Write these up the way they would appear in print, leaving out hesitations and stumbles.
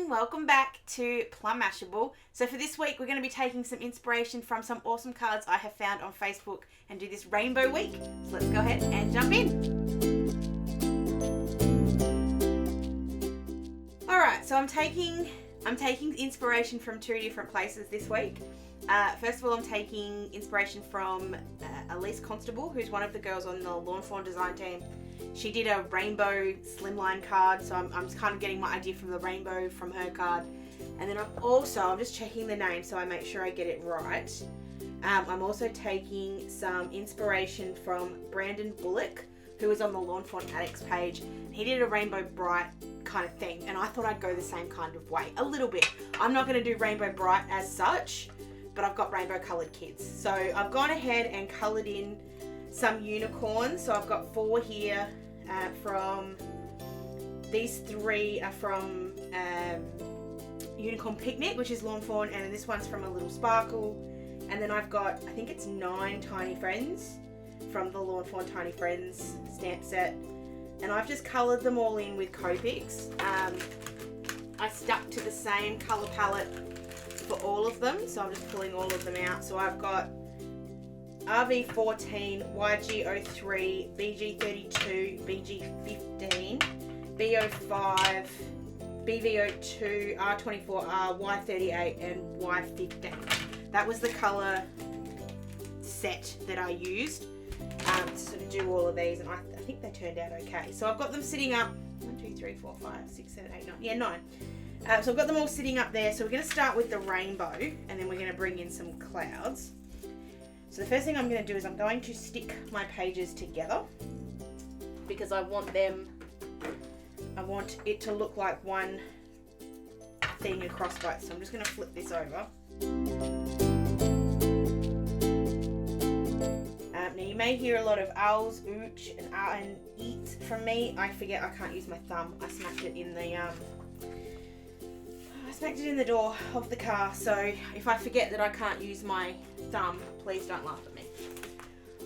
and welcome back to Plum Mashable. So for this week we're going to be taking some inspiration from some awesome cards I have found on Facebook and do this Rainbow Week. So let's go ahead and jump in. Alright, so I'm taking inspiration from two different places this week. First of all, I'm taking inspiration from Elise Constable, who's one of the girls on the Lawn Fawn design team. She did a rainbow slimline card, so I'm just kind of getting my idea from the rainbow from her card. And then I'm just checking the name so I make sure I get it right. I'm also taking some inspiration from Brandon Bullock, who was on the Lawn Fawn Addicts page. He did a Rainbow Bright kind of thing, and I thought I'd go the same kind of way, a little bit. I'm not going to do Rainbow Bright as such, but I've got rainbow coloured kids. So I've gone ahead and coloured in some unicorns. So I've got 4 here from, these 3 are from Unicorn Picnic, which is Lawn Fawn, and this one's from A Little Sparkle. And then I've got, I think it's 9 Tiny Friends from the Lawn Fawn Tiny Friends stamp set. And I've just coloured them all in with Copics. I stuck to the same colour palette for all of them, so I'm just pulling all of them out. So I've got RV14, YG03, BG32, BG15, B05, BV02, R24R, Y38 and Y15. That was the colour set that I used to sort of do all of these, and I think they turned out okay. So I've got them sitting up 1, 2, 3, 4, 5, 6, 7, 8, 9. Yeah, 9. So I've got them all sitting up there. So we're going to start with the rainbow, and then we're going to bring in some clouds. So the first thing I'm going to do is I'm going to stick my pages together because I want it to look like one thing across both. So I'm just going to flip this over. Now you may hear a lot of owls, ooch, and eat from me. I forget I can't use my thumb. I smacked it in the door of the car, so if I forget that I can't use my thumb, please don't laugh at me.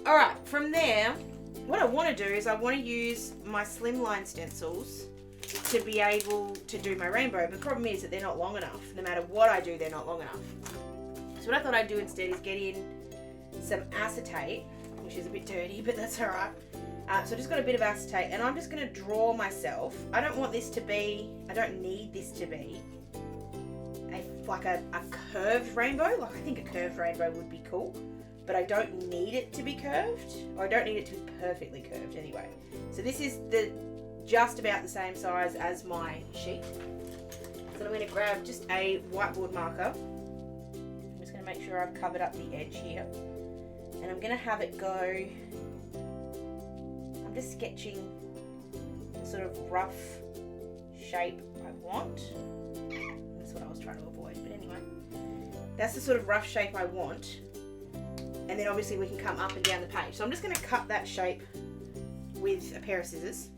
Alright, from there, what I want to do is I want to use my slimline stencils to be able to do my rainbow. But the problem is that they're not long enough. No matter what I do, they're not long enough. So what I thought I'd do instead is get in some acetate, which is a bit dirty, but that's alright. So I just got a bit of acetate, and I'm just going to draw myself. I don't need this to be like a curved rainbow. Like, I think a curved rainbow would be cool, but I don't need it to be curved, or I don't need it to be perfectly curved anyway. So this is just about the same size as my sheet. So I'm going to grab just a whiteboard marker. I'm just going to make sure I've covered up the edge here, and I'm going to have it go. I'm just sketching the sort of rough shape I want. That's what I was trying to avoid, but anyway, that's the sort of rough shape I want, and then obviously we can come up and down the page. So I'm just going to cut that shape with a pair of scissors,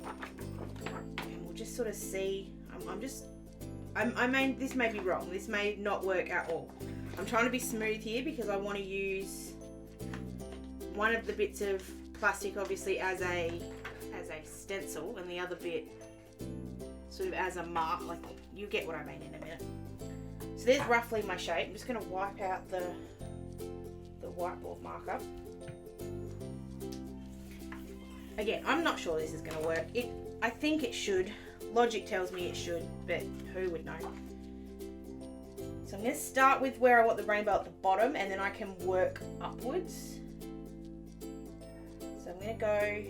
and we'll just sort of see. This may be wrong, this may not work at all. I'm trying to be smooth here because I want to use one of the bits of plastic obviously as a stencil, and the other bit sort of as a mark. Like, you get what I mean in a minute. So there's roughly my shape. I'm just going to wipe out the whiteboard marker. Again, I'm not sure this is going to work. I think it should. Logic tells me it should, but who would know? So I'm going to start with where I want the rainbow at the bottom, and then I can work upwards. So I'm going to go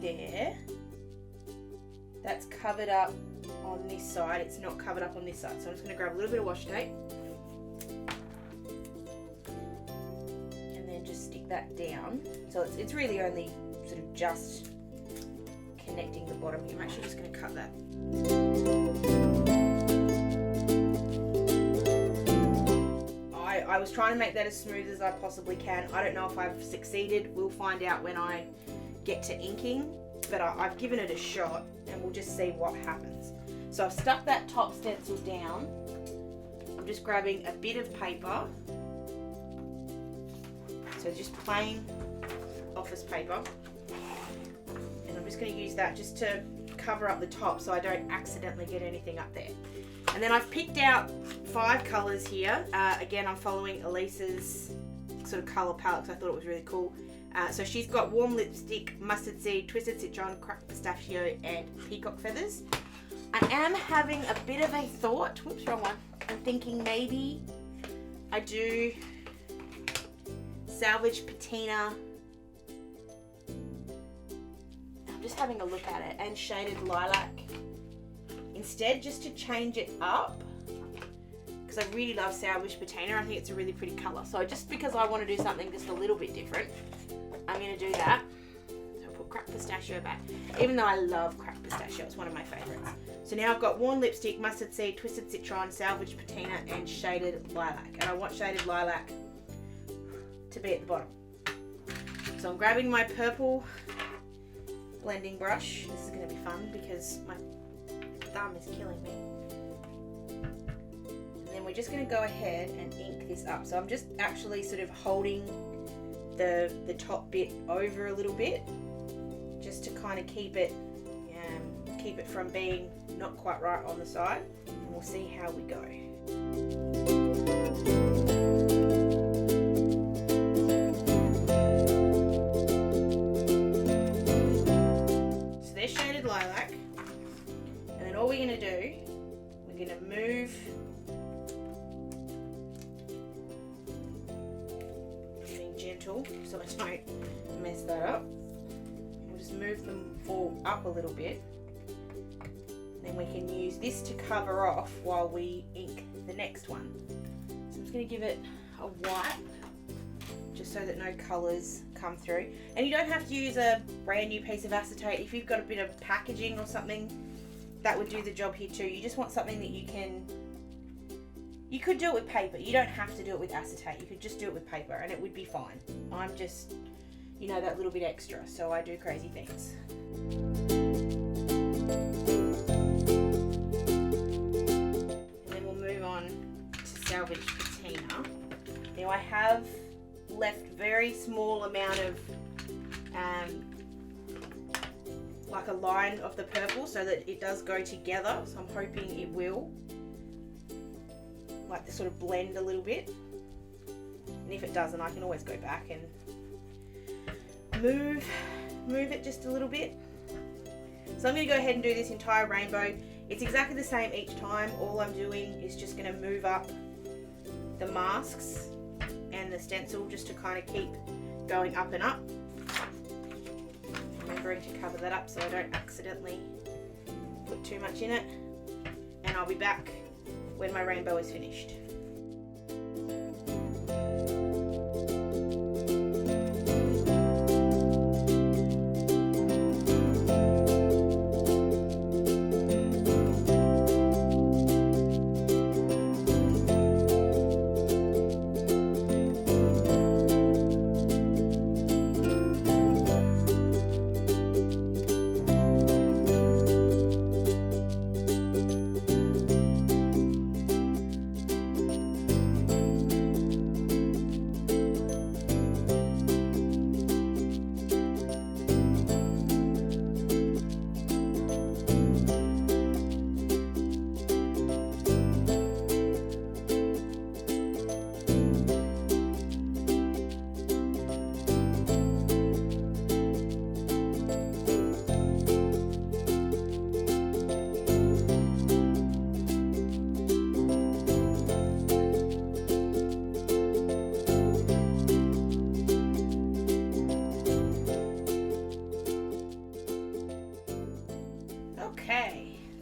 there. That's covered up on this side. It's not covered up on this side. So I'm just going to grab a little bit of washi tape and then just stick that down. So it's really only sort of just connecting the bottom here. I'm actually just going to cut that. I was trying to make that as smooth as I possibly can. I don't know if I've succeeded. We'll find out when I get to inking, but I've given it a shot, and we'll just see what happens. So I've stuck that top stencil down. I'm just grabbing a bit of paper, so just plain office paper, and I'm just going to use that just to cover up the top so I don't accidentally get anything up there. And then I've picked out 5 colours here. Again, I'm following Elise's sort of colour palette because I thought it was really cool. So she's got warm lipstick, mustard seed, twisted citron, cracked pistachio, and peacock feathers. I am having a bit of a thought. Whoops, wrong one. I'm thinking maybe I do salvage patina. I'm just having a look at it, and shaded lilac instead, just to change it up. Because I really love salvage patina. I think it's a really pretty colour. So just because I want to do something just a little bit different, I'm going to do that. So I'll put cracked pistachio back. Even though I love cracked pistachio, it's one of my favourites. So now I've got warm lipstick, mustard seed, twisted citron, salvage patina, and shaded lilac. And I want shaded lilac to be at the bottom. So I'm grabbing my purple blending brush. This is going to be fun because my thumb is killing me. And then we're just going to go ahead and ink this up. So I'm just actually sort of holding the top bit over a little bit, just to kind of keep it from being not quite right on the side, and we'll see how we go. So there's shaded lilac, and then all we're going to do, we're going to move so I don't mess that up. We'll just move them all up a little bit. Then we can use this to cover off while we ink the next one. So I'm just going to give it a wipe just so that no colours come through. And you don't have to use a brand new piece of acetate. If you've got a bit of packaging or something, that would do the job here too. You just want something that you could do it with paper. You don't have to do it with acetate. You could just do it with paper and it would be fine. I'm just, you know, that little bit extra, so I do crazy things. And then we'll move on to salvage patina. Now I have left very small amount of like a line of the purple so that it does go together. So I'm hoping it will. Like to sort of blend a little bit, and if it doesn't, I can always go back and move it just a little bit. So I'm going to go ahead and do this entire rainbow. It's exactly the same each time. All I'm doing is just going to move up the masks and the stencil just to kind of keep going up and up, remembering to cover that up so I don't accidentally put too much in it. And I'll be back when my rainbow is finished.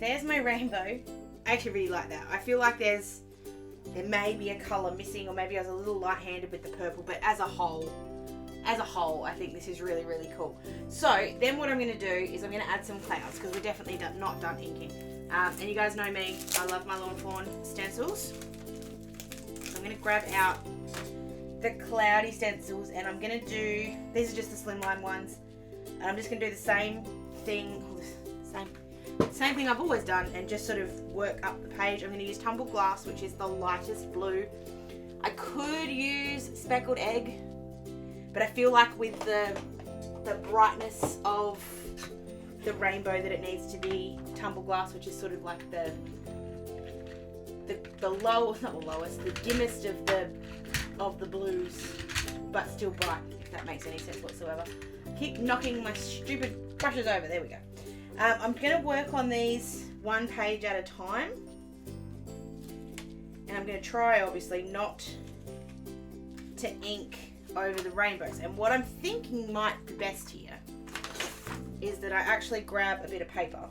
There's my rainbow. I actually really like that. I feel like there may be a colour missing, or maybe I was a little light-handed with the purple, but as a whole, I think this is really, really cool. So then what I'm going to do is I'm going to add some clouds, because we're definitely not done inking. And you guys know me, I love my Lawn Fawn stencils. So I'm going to grab out the cloudy stencils, and I'm going to do, these are just the slimline ones, and I'm just going to do the same thing, same thing I've always done, and just sort of work up the page. I'm going to use Tumbled Glass, which is the lightest blue. I could use Speckled Egg, but I feel like with the brightness of rainbow that it needs to be tumble glass, which is sort of like the low, not the lowest, the dimmest of the blues, but still bright, if that makes any sense whatsoever. Keep knocking my stupid brushes over. There we go. I'm going to work on these one page at a time, and I'm going to try, obviously, not to ink over the rainbows. And what I'm thinking might be best here is that I actually grab a bit of paper.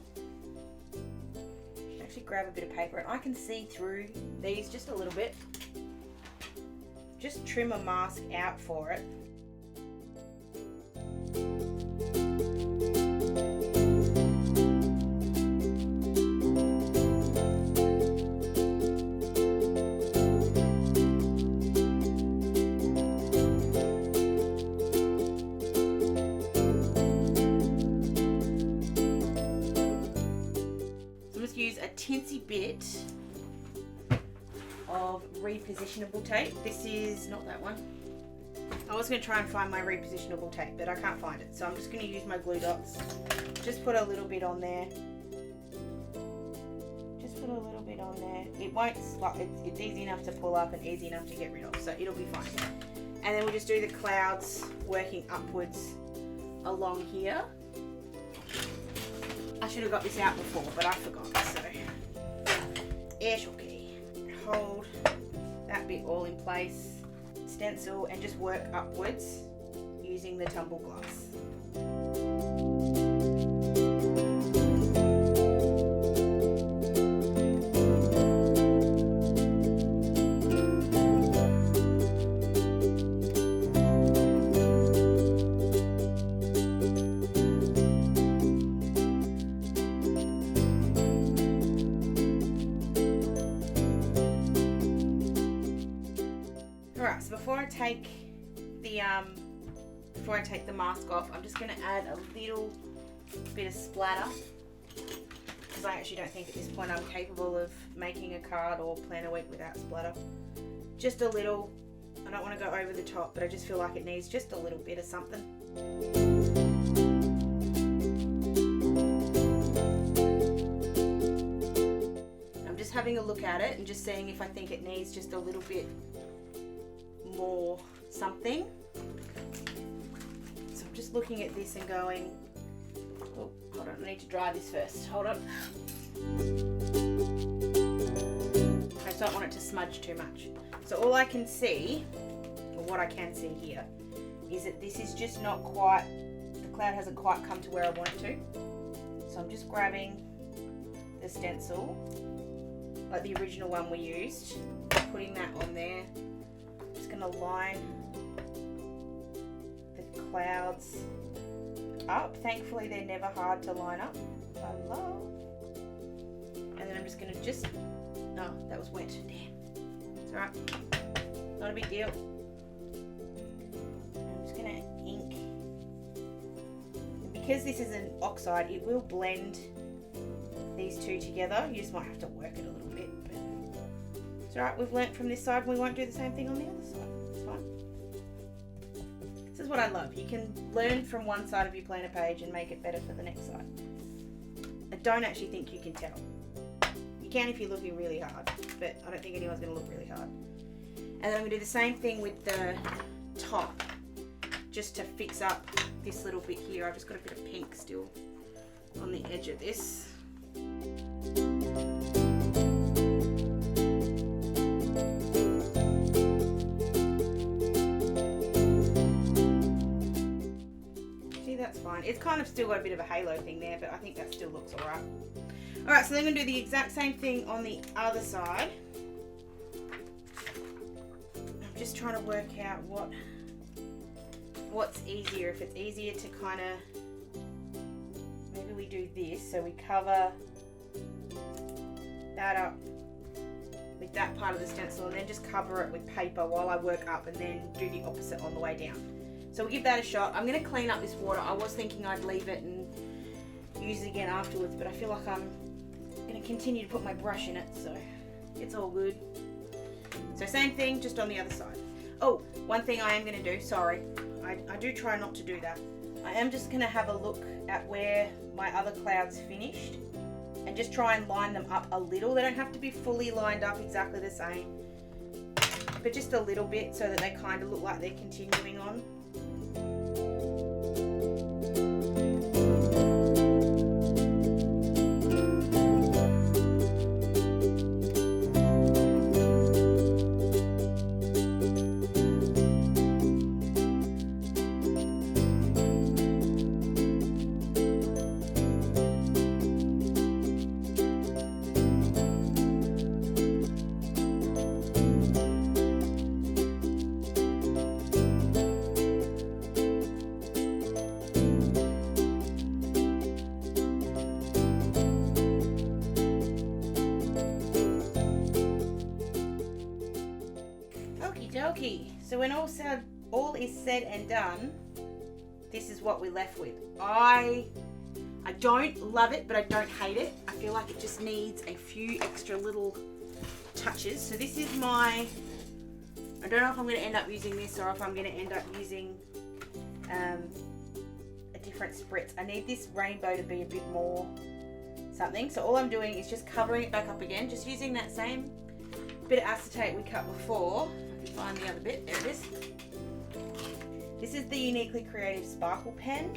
Grab a bit of paper, and I can see through these just a little bit. Just trim a mask out for it. Tinsy bit of repositionable tape. This is not that one. I was going to try and find my repositionable tape, but I can't find it, so I'm just going to use my glue dots. Just put a little bit on there. Just put a little bit on there. It won't slip. It's easy enough to pull up and easy enough to get rid of, so it'll be fine. And then we'll just do the clouds working upwards along here. I should have got this out before, but I forgot, so air key. Hold that bit all in place, stencil, and just work upwards using the tumble glass. Before I take the mask off, I'm just going to add a little bit of splatter, because I actually don't think at this point I'm capable of making a card or planner week without splatter. Just a little. I don't want to go over the top, but I just feel like it needs just a little bit of something. I'm just having a look at it and just seeing if I think it needs just a little bit more something. So I'm just looking at this and going, oh, hold on, I need to dry this first. Hold on. I just don't want it to smudge too much. So all I can see, or what I can see here, is that this is just not quite, the cloud hasn't quite come to where I want it to. So I'm just grabbing the stencil, like the original one we used, putting that on there. I'm just going to line the clouds up. Thankfully they're never hard to line up. I love. And then I'm just going to oh, that was wet. Damn. It's alright. Not a big deal. I'm just going to ink. Because this is an oxide, it will blend these two together. You just might have to work it a little bit. But it's alright, we've learnt from this side, we won't do the same thing on the other side. It's fine. This is what I love. You can learn from one side of your planner page and make it better for the next side. I don't actually think you can tell. You can if you're looking really hard, but I don't think anyone's going to look really hard. And then I'm going to do the same thing with the top, just to fix up this little bit here. I've just got a bit of pink still on the edge of this. See, that's fine. It's kind of still got a bit of a halo thing there, but I think that still looks alright. Alright, so then I'm going to do the exact same thing on the other side. I'm just trying to work out what's easier. If it's easier to kind of, maybe we do this, so we cover that up with that part of the stencil and then just cover it with paper while I work up, and then do the opposite on the way down. So we'll give that a shot. I'm going to clean up this water. I was thinking I'd leave it and use it again afterwards, but I feel like I'm going to continue to put my brush in it, so it's all good. So same thing, just on the other side. Oh, one thing I am going to do, sorry, I do try not to do that. I am just going to have a look at where my other clouds finished and just try and line them up a little. They don't have to be fully lined up exactly the same, but just a little bit so that they kind of look like they're continuing on. Okie, so when all is said and done, this is what we're left with. I don't love it, but I don't hate it. I feel like it just needs a few extra little touches. So this is I don't know if I'm going to end up using this or if I'm going to end up using a different spritz. I need this rainbow to be a bit more something. So all I'm doing is just covering it back up again, just using that same bit of acetate we cut before. Find the other bit, there it is. This is the Uniquely Creative Sparkle Pen.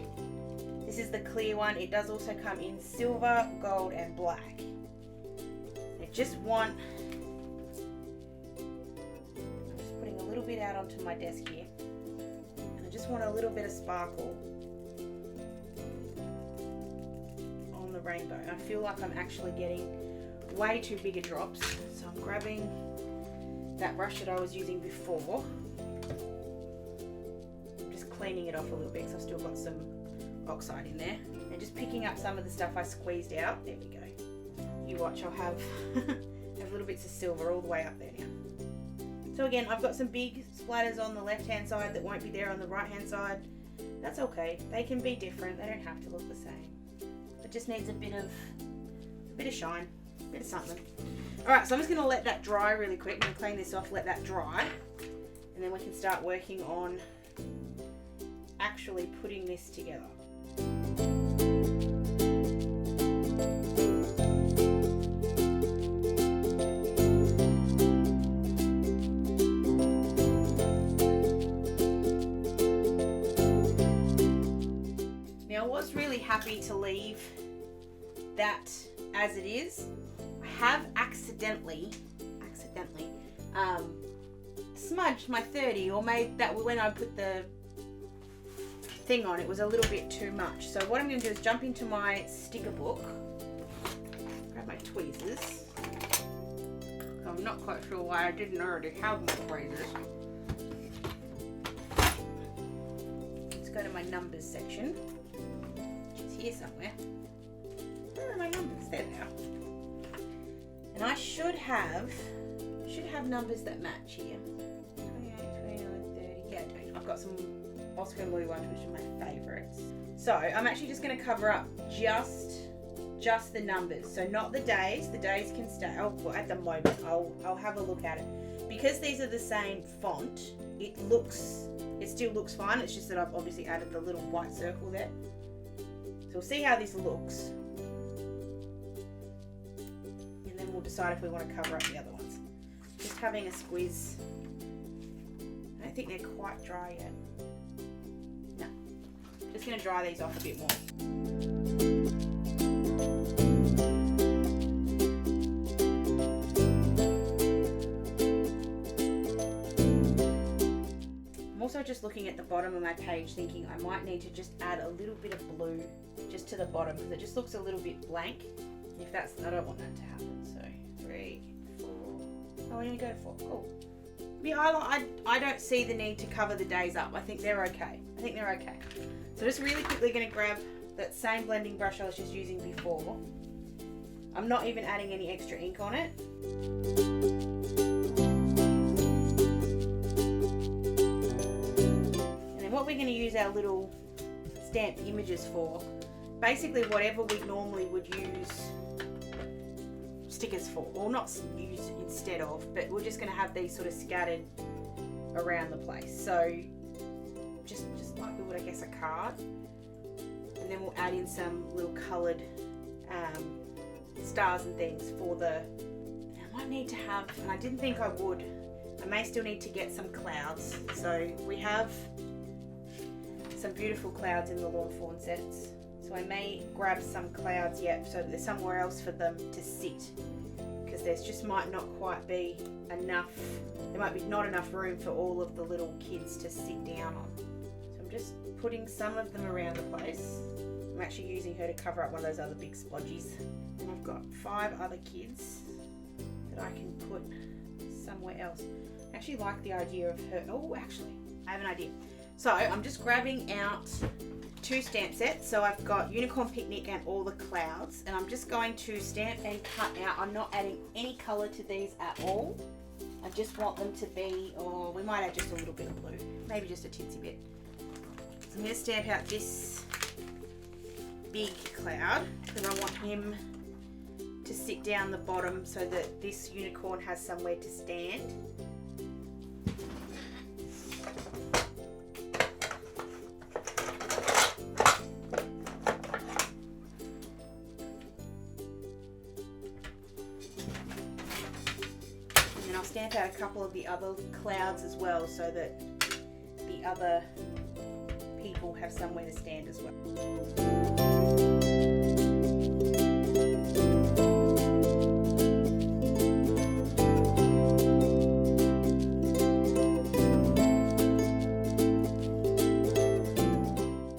This is the clear one. It does also come in silver, gold and black. I'm just putting a little bit out onto my desk here. And I just want a little bit of sparkle on the rainbow. I feel like I'm actually getting way too big a drops. So I'm grabbing that brush that I was using before. I'm just cleaning it off a little bit because I've still got some oxide in there. And just picking up some of the stuff I squeezed out. There we go. You watch, I'll have, have little bits of silver all the way up there now. So again, I've got some big splatters on the left hand side that won't be there on the right hand side. That's okay. They can be different. They don't have to look the same. It just needs a bit of shine, a bit of something. Alright, so I'm just going to let that dry really quick. I'm going to clean this off, let that dry, and then we can start working on actually putting this together. Now I was really happy to leave that as it is. Have accidentally smudged my 30, or made that when I put the thing on it was a little bit too much. So what I'm going to do is jump into my sticker book, grab my tweezers. I'm not quite sure why I didn't already have my tweezers. Let's go to my numbers section, which is here somewhere. Where are my numbers? There they are. And I should have numbers that match here. 28, 29, 30. Yeah, I do. I've got some Oscar and Louis ones, which are my favourites. So I'm actually just going to cover up just the numbers. So not the days. The days can stay. Well, at the moment, I'll have a look at it. Because these are the same font, it still looks fine. It's just that I've obviously added the little white circle there. So we'll see how this looks. And then we'll decide if we want to cover up the other ones. Just having a squeeze. I don't think they're quite dry yet. No. Just going to dry these off a bit more. I'm also just looking at the bottom of my page thinking I might need to just add a little bit of blue just to the bottom because it just looks a little bit blank. If that's, I don't want that to happen. So 3, 4. Oh, I only go to 4. Cool. Yeah, I don't see the need to cover the days up. I think they're okay. So just really quickly going to grab that same blending brush I was just using before. I'm not even adding any extra ink on it. And then what we're going to use our little stamped images for, basically whatever we normally would use stickers for, or not use instead of, but we're just going to have these sort of scattered around the place. So just like we would, I guess, a card. and then we'll add in some little coloured stars and things for the, I might need to have, and I didn't think I would, I may still need to get some clouds. So we have some beautiful clouds in the lawn fawn sets. So I may grab some clouds yet so that there's somewhere else for them to sit, because there's just might not quite be enough, there might be not enough room for all of the little kids to sit down on. So I'm just putting some of them around the place. I'm actually using her to cover up one of those other big splodgies. And I've got 5 other kids that I can put somewhere else. I actually like the idea of her, oh actually, I have an idea. So I'm just grabbing out 2 stamp sets. So I've got Unicorn Picnic and all the clouds, and I'm just going to stamp and cut out. I'm not adding any colour to these at all. I just want them to be, or we might add just a little bit of blue, maybe just a tinsy bit. So I'm going to stamp out this big cloud because I want him to sit down the bottom so that this unicorn has somewhere to stand. And then I'll stamp out a couple of the other clouds as well so that the other people have somewhere to stand as well.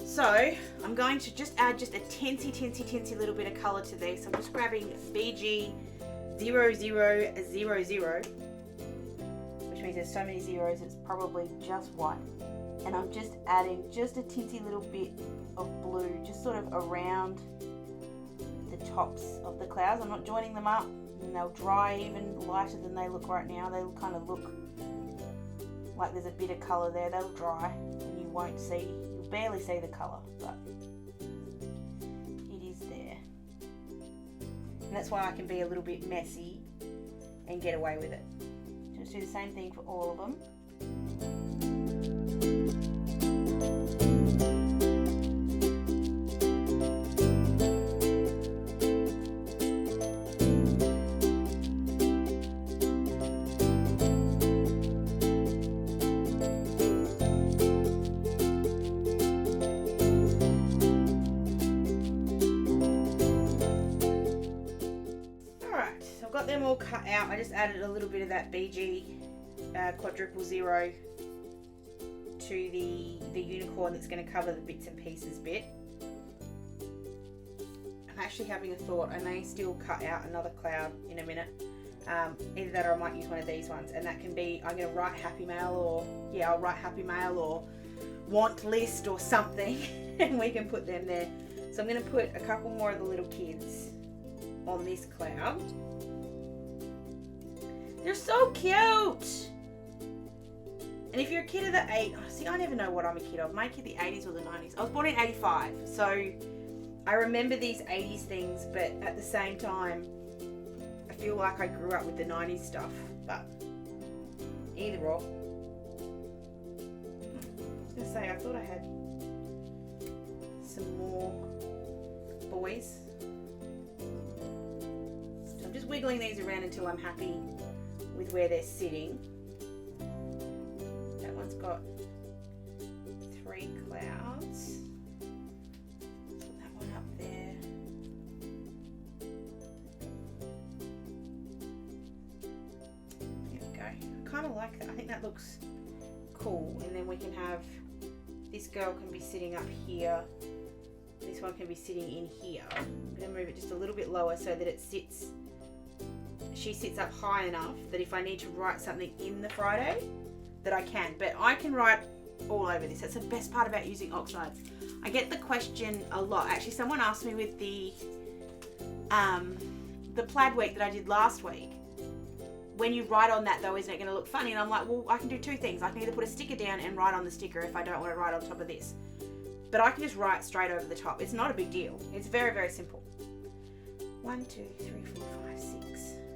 So I'm going to just add just a teensy little bit of colour to these. I'm just grabbing BG 0000, which means there's so many zeros it's probably just one. And I'm just adding just a teensy little bit of blue, just sort of around the tops of the clouds. I'm not joining them up, and they'll dry even lighter than they look right now. They'll kind of look like there's a bit of colour there. They'll dry and you won't see, you'll barely see the colour, but it is there. And that's why I can be a little bit messy and get away with it. Just do the same thing for all of them. Them all cut out. I just added a little bit of that BG quadruple 0 to the unicorn that's going to cover the bits and pieces bit. I'm actually having a thought. I may still cut out another cloud in a minute. Either that or I might use one of these ones, and that can be, I'm going to write happy mail, or yeah, I'll write happy mail or want list or something and we can put them there. So I'm going to put a couple more of the little kids on this cloud. They're so cute! And if you're a kid of the see, I never know what I'm a kid of. Am I a kid of the 80s or the 90s? I was born in 85, so I remember these 80s things, but at the same time, I feel like I grew up with the 90s stuff, but either or. I was gonna say, I thought I had some more boys. So I'm just wiggling these around until I'm happy with where they're sitting. That one's got 3 clouds. Put that one up there. There we go. I kind of like that. I think that looks cool. And then we can have, this girl can be sitting up here. This one can be sitting in here. I'm going to move it just a little bit lower so that it sits, she sits up high enough that if I need to write something in the Friday, that I can. But I can write all over this. That's the best part about using oxides. I get the question a lot. Actually, someone asked me with the plaid week that I did last week, when you write on that though, isn't it going to look funny? And I'm like, well, I can do 2 things. I can either put a sticker down and write on the sticker if I don't want to write on top of this. But I can just write straight over the top. It's not a big deal. It's very, very simple. 1, 2, 3, 4, 5, 6.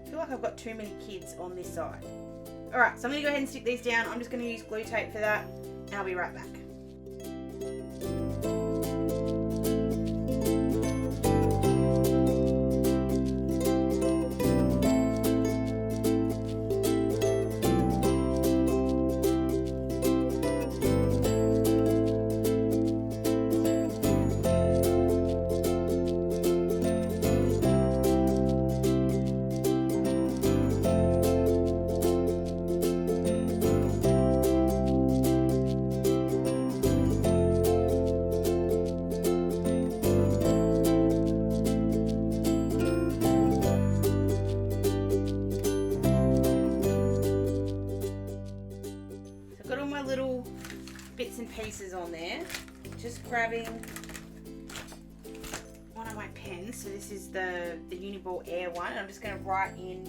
I feel like I've got too many kids on this side. Alright, so I'm going to go ahead and stick these down. I'm just going to use glue tape for that, and I'll be right back. pieces on there. Just grabbing one of my pens. So this is the Uniball Air one. And I'm just going to write in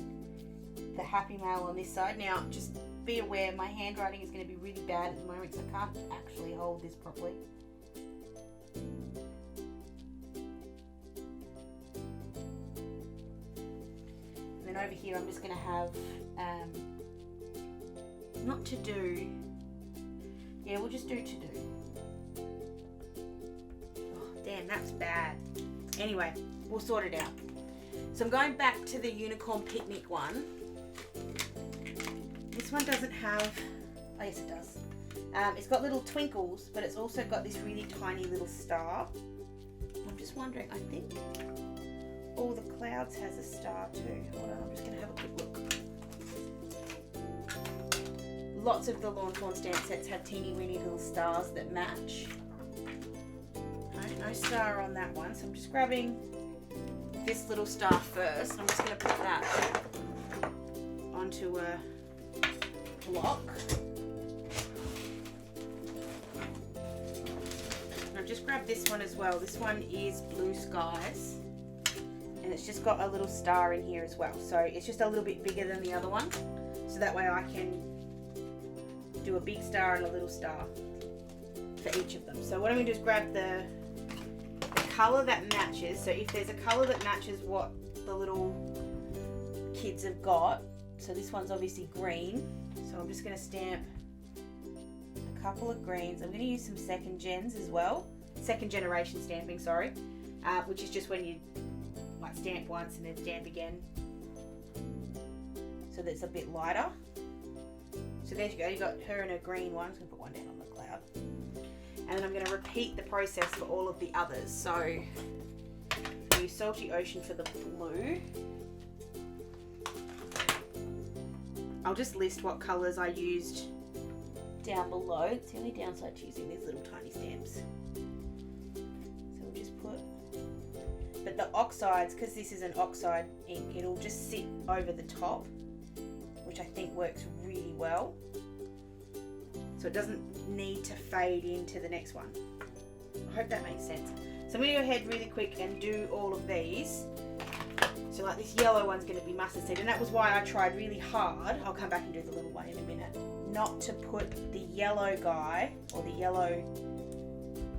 the Happy Mail on this side. Now, just be aware, my handwriting is going to be really bad at the moment, so I can't actually hold this properly. And then over here, I'm just going to have, not to do, yeah, we'll just do to do. Oh, damn, that's bad. Anyway, we'll sort it out. So I'm going back to the Unicorn Picnic one. This one doesn't have, oh yes it does. It's got little twinkles, but it's also got this really tiny little star. I'm just wondering, I think All the Clouds has a star too. Hold on, I'm just going to have a quick look. Lots of the Lawn Fawn stamp sets have teeny weeny little stars that match. No star on that one, so I'm just grabbing this little star first. I'm just going to put that onto a block. And I've just grabbed this one as well. This one is Blue Skies, and it's just got a little star in here as well. So it's just a little bit bigger than the other one, so that way I can do a big star and a little star for each of them. So what I'm going to do is grab the colour that matches. So if there's a colour that matches what the little kids have got, so this one's obviously green, so I'm just going to stamp a couple of greens. I'm going to use some second gens as well, second generation stamping, sorry, which is just when you like stamp once and then stamp again, so that's a bit lighter. So there you go, you got her in a green one. I'm just going to put one down on the cloud. And then I'm going to repeat the process for all of the others. So use Salty Ocean for the blue. I'll just list what colours I used down below. It's the only downside to using these little tiny stamps. So we'll just put, but the oxides, because this is an oxide ink, it'll just sit over the top, which I think works really well. So it doesn't need to fade into the next one. I hope that makes sense. So I'm going to go ahead really quick and do all of these. So like this yellow one's going to be mustard seed, and that was why I tried really hard, I'll come back and do the little one in a minute, not to put the yellow guy or the yellow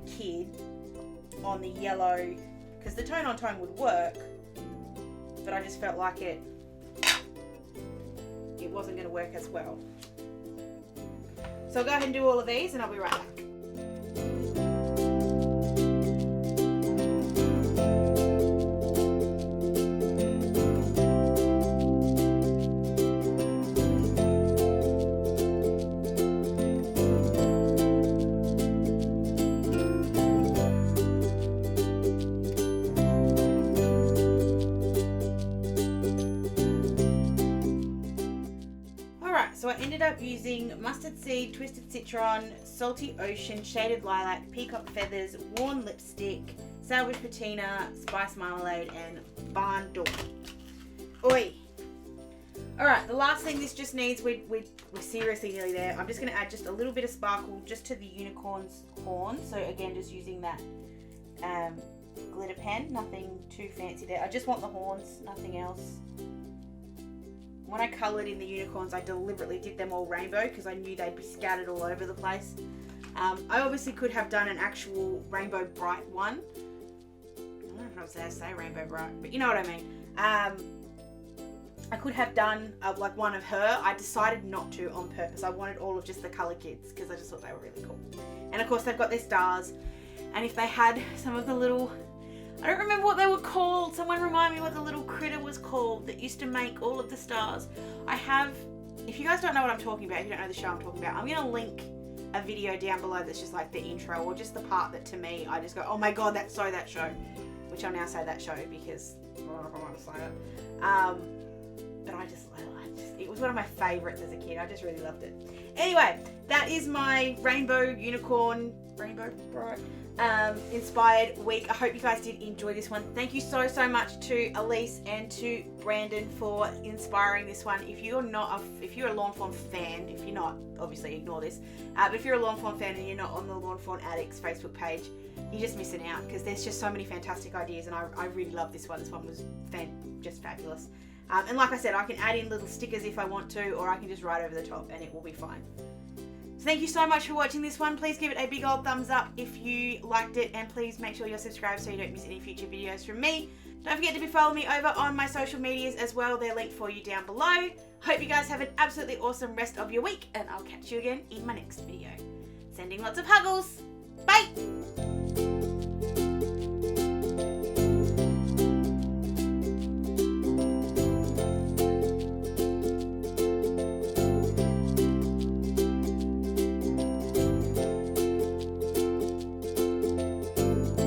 kid on the yellow, because the tone on tone would work, but I just felt like it wasn't going to work as well. So I'll go ahead and do all of these and I'll be right back. So I ended up using Mustard Seed, Twisted Citron, Salty Ocean, Shaded Lilac, Peacock Feathers, Worn Lipstick, Salvage Patina, Spice Marmalade, and Barn Door. Oi! Alright, the last thing this just needs, we're seriously nearly there. I'm just going to add just a little bit of sparkle just to the unicorn's horn. So again, just using that glitter pen, nothing too fancy there. I just want the horns, nothing else. When I coloured in the unicorns, I deliberately did them all rainbow because I knew they'd be scattered all over the place. I obviously could have done an actual rainbow bright one. I don't know if I was allowed to say rainbow bright, but you know what I mean. I could have done like one of her. I decided not to on purpose. I wanted all of just the colour kids because I just thought they were really cool. And of course they've got their stars. And if they had some of the little, I don't remember what they were called. Someone remind me what the little critter was called that used to make all of the stars. I have, if you guys don't know what I'm talking about, if you don't know the show I'm talking about, I'm going to link a video down below that's just like the intro, or just the part that to me, I just go, oh my god, that's so that show. Which I'll now say that show because I don't know if I want to say it. But it was one of my favourites as a kid. I just really loved it. Anyway, that is my rainbow unicorn, rainbow bright, inspired week. I hope you guys did enjoy this one. Thank you so much to Elise and to Brandon for inspiring this one. If you're a Lawn Fawn fan, if you're not, obviously ignore this, but if you're a Lawn Fawn fan and you're not on the Lawn Fawn Addicts Facebook page, you're just missing out, because there's just so many fantastic ideas, and I really love this one. This one was just fabulous. And like I said, I can add in little stickers if I want to, or I can just write over the top and it will be fine. Thank you so much for watching this one. Please give it a big old thumbs up if you liked it, and please make sure you're subscribed so you don't miss any future videos from me. Don't forget to be following me over on my social medias as well. They're linked for you down below. Hope you guys have an absolutely awesome rest of your week, and I'll catch you again in my next video. Sending lots of huggles. Bye!